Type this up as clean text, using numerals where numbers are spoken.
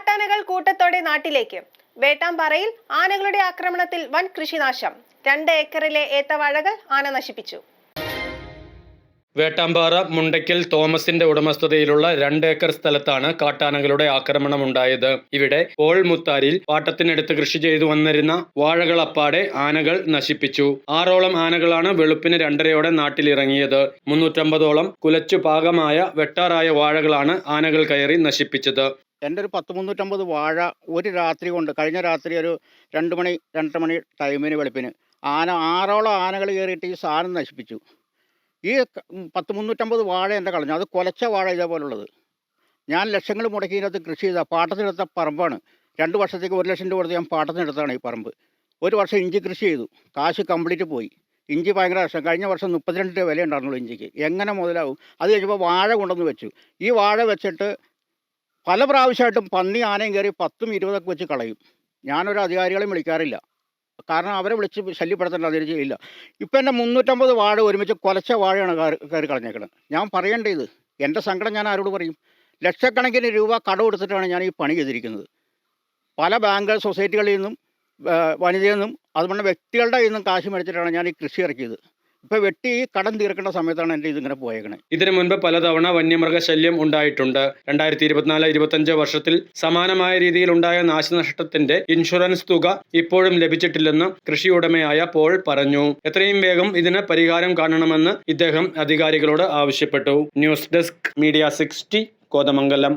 കാട്ടാനകൾ കൂട്ടത്തോടെ നാട്ടിലേക്ക്. വേട്ടാമ്പാറയിൽ ആനകളുടെ ആക്രമണത്തിൽ വൻ കൃഷിനാശം. 2 ഏക്കറിലെ ഏത്തവാഴകൾ ആന നശിപ്പിച്ചു. വേട്ടാമ്പാറ മുണ്ടയ്ക്കൽ തോമസിന്റെ ഉടമസ്ഥതയിലുള്ള 2 ഏക്കർ സ്ഥലത്താണ് കാട്ടാനകളുടെ ആക്രമണമുണ്ടായത്. ഇവിടെ പോൾ മുത്താരിൽ പാട്ടത്തിനടുത്ത് കൃഷി ചെയ്തു വന്നിരുന്ന വാഴകൾ അപ്പാടെ ആനകൾ നശിപ്പിച്ചു. 6ഓളം ആനകളാണ് വെളുപ്പിന് 2:30-ഓടെ നാട്ടിലിറങ്ങിയത്. 350ഓളം കുലച്ചു പാകമായ വെട്ടാറായ വാഴകളാണ് ആനകൾ കയറി നശിപ്പിച്ചത്. എൻ്റെ ഒരു 350 വാഴ ഒരു രാത്രി കൊണ്ട്, കഴിഞ്ഞ രാത്രി ഒരു 2 മണി 2:30 മണി ടൈമിന് വെളുപ്പിന് 6ഓളം ആനകൾ കയറിയിട്ട് ഈ സാധനം നശിപ്പിച്ചു. ഈ 350 വാഴ എൻ്റെ കളഞ്ഞു. അത് കുലച്ച വാഴ ഇതേപോലുള്ളത്. ഞാൻ ലക്ഷങ്ങൾ മുടക്കി ഇതിനകത്ത് കൃഷി ചെയ്ത പാട്ടത്തിനെടുത്ത പറമ്പാണ്. 2 വർഷത്തേക്ക് 1 ലക്ഷം രൂപ കൊടുത്ത് ഞാൻ പാട്ടത്തിനെടുത്താണ് ഈ പറമ്പ്. ഒരു വർഷം ഇഞ്ചി കൃഷി ചെയ്തു. കാശ് കംപ്ലീറ്റ് പോയി. ഇഞ്ചി ഭയങ്കര നഷ്ടം. കഴിഞ്ഞ വർഷം 32 രൂപ വില ഉണ്ടായിരുന്നുള്ളൂ ഇഞ്ചിക്ക്. എങ്ങനെ മുതലാവും? അത് കഴിഞ്ഞപ്പോൾ വാഴ കൊണ്ടുവന്ന് വെച്ചു. ഈ വാഴ വെച്ചിട്ട് പല പ്രാവശ്യമായിട്ടും പന്നി ആനയും കയറി 10ഉം 20ഒക്കെ വെച്ച് കളയും. ഞാനൊരു അധികാരികളെയും വിളിക്കാറില്ല. കാരണം അവരെ വിളിച്ച് ശല്യപ്പെടുത്തേണ്ട അതിന് ചെയ്യില്ല. ഇപ്പം എൻ്റെ 350 വാഴ ഒരുമിച്ച് കുലച്ച വാഴയാണ് കയറി കളഞ്ഞേക്കുന്നത്. ഞാൻ പറയേണ്ടത് എൻ്റെ സങ്കടം ഞാൻ ആരോട് പറയും? ലക്ഷക്കണക്കിന് രൂപ കടം എടുത്തിട്ടാണ് ഞാൻ ഈ പണി ചെയ്തിരിക്കുന്നത്. പല ബാങ്ക് സൊസൈറ്റികളിൽ നിന്നും വനിതയിൽ നിന്നും അതുകൊണ്ട് വ്യക്തികളുടെ കയ്യിൽ നിന്നും കാശ് മേടിച്ചിട്ടാണ് ഞാൻ ഈ കൃഷി ഇറക്കിയത്. ഇപ്പോൾ വെട്ടി ഈ കടം തീർക്കേണ്ട സമയത്താണ് എൻ്റെ ഇതിങ്ങനെ പോയേക്കണേ. ഇതിനു മുൻപ് പലതവണ വന്യമൃഗശല്യം ഉണ്ടായിട്ടുണ്ട്. 2024-25 വർഷത്തിൽ സമാനമായ രീതിയിൽ ഉണ്ടായ നാശനഷ്ടത്തിന്റെ ഇൻഷുറൻസ് തുക ഇപ്പോഴും ലഭിച്ചിട്ടില്ലെന്ന് കൃഷി ഉടമയായ പോൾ പറഞ്ഞു. എത്രയും വേഗം ഇതിന് പരിഹാരം കാണണമെന്ന് ഇദ്ദേഹം അധികാരികളോട് ആവശ്യപ്പെട്ടു. News desk media 60 Kothamangalam.